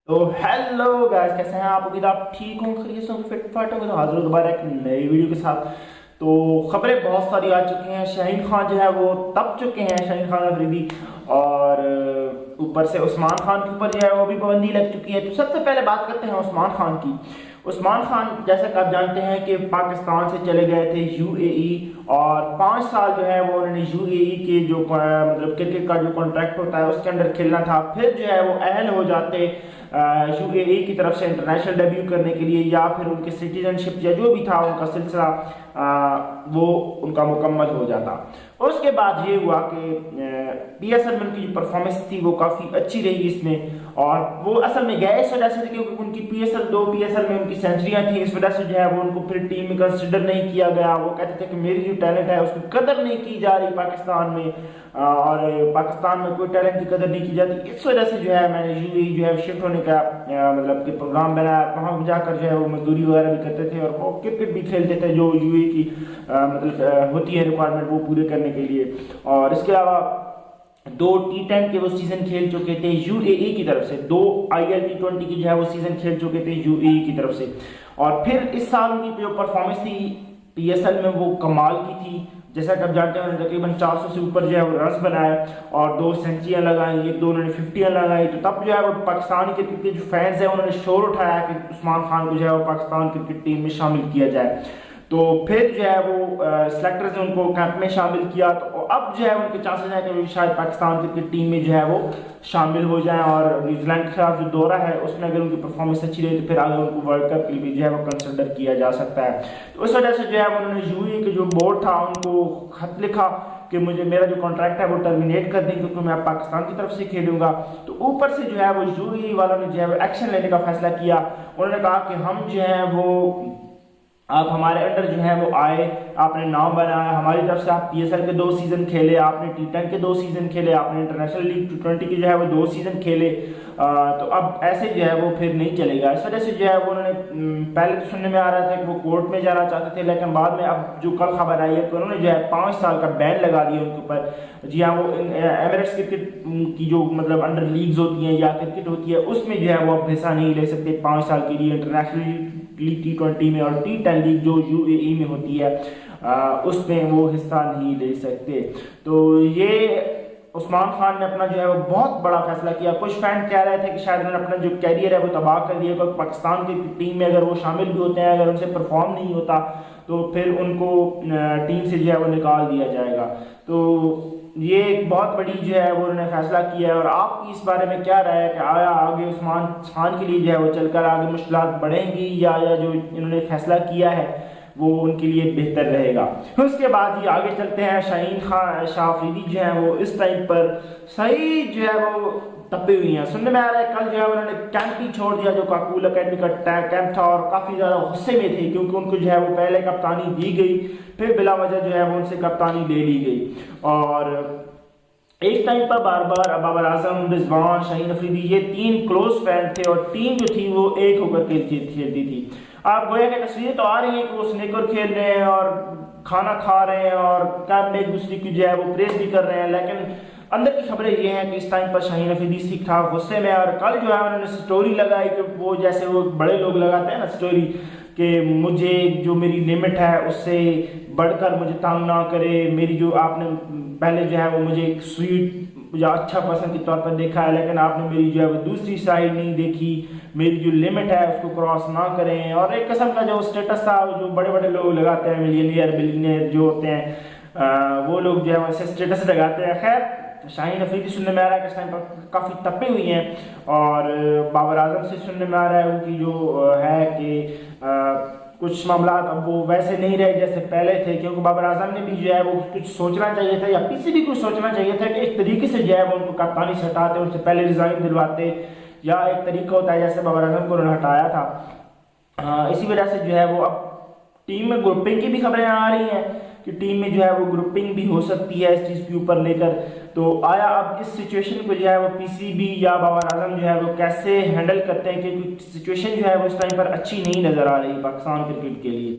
तो hello guys, कैसे हैं आप? उम्मीद आप ठीक हो, खैरियत से फिट फाट हो। तो हाजिर हूं दोबारा एक नई वीडियो के साथ। तो खबरें बहुत सारी आ चुकी हैं। शाहीन खान जो है वो तप चुके हैं, शाहीन खान अफरीदी, और ऊपर से उस्मान खान के ऊपर जो है वो भी पाबंदी लग चुकी है। तो सबसे पहले बात करते हैं उस्मान खान की। उस्मान खान जैसा कि आप जानते हैं कि पाकिस्तान से चले गए थे यूएई, और 5 साल जो है वो उन्होंने यूएई के जो मतलब क्रिकेट का जो कॉन्ट्रैक्ट होता है उसके अंदर खेलना था। फिर जो है वो अहल हो जाते यूएई की तरफ से इंटरनेशनल डेब्यू करने के लिए, या फिर उनके सिटीजनशिप या जो भी था उनका सिलसिला वो उनका मुकम्मल हो जाता। उसके बाद ये हुआ कि पीएसएल में उनकी जो परफॉर्मेंस थी वो काफ़ी अच्छी रही इसमें, और वो असल में गए इस वजह से क्योंकि उनकी दो पीएसएल में उनकी सेंचुरियां थी। इस वजह से जो है वो उनको फिर टीम में कंसिडर नहीं किया गया। वो कहते थे कि मेरी जो टैलेंट है उसकी कदर नहीं की जा रही पाकिस्तान में, और पाकिस्तान में कोई टैलेंट की कदर नहीं की जाती। इस वजह से जो है मैंने यूएई जो है शिफ्ट होने का मतलब कि प्रोग्राम बनाया। वहाँ जाकर जो है वो मजदूरी वगैरह भी करते थे, और वो क्रिकेट भी खेलते थे जो यूएई की मतलब होती है रिक्वायरमेंट वो पूरे करने के लिए। और इसके अलावा 2 T10 के वो सीजन खेल चुके थे यूएई की तरफ से, 2 IL T20 की जो है वो सीजन खेल चुके थे यूएई की तरफ से। और फिर इस साल उनकी जो परफॉर्मेंस थी पीएसएल में वो कमाल की थी। जैसा कि आप जानते हैं तकरीबन 400 से ऊपर जो है वो रन्स बनाए, और 2 सेंचुरियां लगाई, 1-2 उन्होंने 50 लगाई। तो तब जो है वो पाकिस्तानी क्रिकेट के जो फैंस हैं उन्होंने शोर उठाया कि उस्मान खान को जो है वो पाकिस्तान क्रिकेट टीम में शामिल किया जाए। तो फिर जो है वो सेलेक्टर्स ने उनको कैंप में शामिल किया। तो अब जो है उनके चांसेस हैं कि शायद पाकिस्तान क्रिकेट टीम में जो है वो शामिल हो जाएं, और न्यूजीलैंड के खिलाफ जो दौरा है उसमें अगर उनकी परफॉर्मेंस अच्छी रही तो फिर आगे उनको वर्ल्ड कप के लिए जो है वो कंसिडर किया जा सकता है। तो उस वजह से जो है उन्होंने यूएई के जो बोर्ड था उनको खत लिखा कि मुझे मेरा जो कॉन्ट्रैक्ट है वो टर्मिनेट कर दें क्योंकि मैं पाकिस्तान की तरफ से खेलूंगा। तो ऊपर से जो है वो यूएई वालों ने जो है वो एक्शन लेने का फैसला किया। उन्होंने कहा कि हम जो है वो आप हमारे अंडर जो है वो आए, आपने नाम बनाया हमारी तरफ से, आप पीएसएल के 2 सीजन खेले, आपने T10 के 2 सीजन खेले, आपने इंटरनेशनल लीग T20 के जो है वो 2 सीजन खेले। तो अब ऐसे जो है वो फिर नहीं चलेगा। इस वजह से जो है वो उन्होंने पहले तो सुनने में आ रहा था कि वो कोर्ट में जाना चाहते थे, लेकिन बाद में अब जो कल खबर आई है तो उन्होंने जो है 5 साल का बैन लगा दिया उनके ऊपर। जी हाँ, वो एमिरेट्स क्रिकेट की जो मतलब अंडर लीग्स होती हैं या क्रिकेट होती है उसमें जो है वो अब हिस्सा नहीं ले सकते 5 साल के लिए। इंटरनेशनल लीग T20 में और T10 लीग जो यूएई में होती है उसमें वो हिस्सा नहीं ले सकते। तो ये उस्मान खान ने अपना जो है वो बहुत बड़ा फैसला किया। कुछ फैन कह रहे थे कि शायद उन्होंने अपना जो कैरियर है वो तबाह कर दिया, क्योंकि पाकिस्तान की टीम में अगर वो शामिल भी होते हैं, अगर उनसे परफॉर्म नहीं होता तो फिर उनको टीम से जो है वो निकाल दिया जाएगा। तो ये एक बहुत बड़ी जो है वो उन्होंने फैसला किया है। और आपकी इस बारे में क्या राय है कि आया आगे उस्मान खान के लिए जो है वो चलकर आगे मुश्किलात बढ़ेंगी, या जो इन्होंने फैसला किया है वो उनके लिए बेहतर रहेगा? उसके बाद ही आगे चलते हैं। शाहीन खान शाह अफरीदी जो है वो इस टाइम पर सही जो है वो तपी हुई हैं। सुनने में आ रहा है कल जो है उन्होंने कैंप ही छोड़ दिया जो काकूल अकेडमी का कैंप था, और काफ़ी ज़्यादा गुस्से में थे क्योंकि उनको जो है वो पहले कप्तानी दी गई, फिर बिला वजह जो है वो उनसे कप्तानी ले ली गई। और एक टाइम पर बार बार बाबर आजम, रिजवान, शाहीन अफरीदी ये 3 क्लोज फैन थे, और टीम जो थी वो एक होकर खेलती थी। आप गोया कि तस्वीरें तो आ रही हैं कि वो स्नेकर खेल रहे हैं और खाना खा रहे हैं और कैंप में एक दूसरे की जो है वो प्रेस भी कर रहे हैं, लेकिन अंदर की खबरें ये हैं कि इस टाइम पर शाहीन अफरीदी ठीक ठाक गुस्से में। और कल जो है उन्होंने स्टोरी लगाई कि वो जैसे वो बड़े लोग लगाते हैं ना स्टोरी, कि मुझे जो मेरी लिमिट है उससे बढ़कर मुझे तंग ना करे। मेरी जो आपने पहले जो है वो मुझे एक स्वीट या अच्छा पर्सन के तौर पर देखा है, लेकिन आपने मेरी जो है वो दूसरी साइड नहीं देखी, मेरी जो लिमिट है उसको क्रॉस ना करें। और एक किस्म का जो स्टेटस था जो बड़े बड़े लोग लगाते हैं, मिलियनियर बिलियनियर जो होते हैं वो लोग जो है वैसे स्टेटस लगाते हैं। खैर शाहीन अफरीदी सुनने में आ रहा है कि इस टाइम पर काफ़ी तपे हुई हैं, और बाबर आजम से सुनने में आ रहा है उनकी जो है कि कुछ मामला अब वो वैसे नहीं रहे जैसे पहले थे, क्योंकि बाबर आजम ने भी जो है वो कुछ सोचना चाहिए था, या पीछे भी कुछ सोचना चाहिए था कि एक तरीके से जो है वो उनको कप्तानी से हटाते, उनसे पहले रिजाइन दिलवाते, या एक तरीका होता है जैसे बाबर आजम को उन्होंने हटाया था। इसी वजह से जो है वो अब टीम में ग्रुपिंग की भी खबरें आ रही हैं कि टीम में जो है वो ग्रुपिंग भी हो सकती है इस चीज़ के ऊपर लेकर। तो आया अब इस सिचुएशन को जो है वो पीसीबी या बाबर आजम जो है वो कैसे हैंडल करते हैं, क्योंकि सिचुएशन जो है वो इस टाइम पर अच्छी नहीं नज़र आ रही पाकिस्तान क्रिकेट के लिए।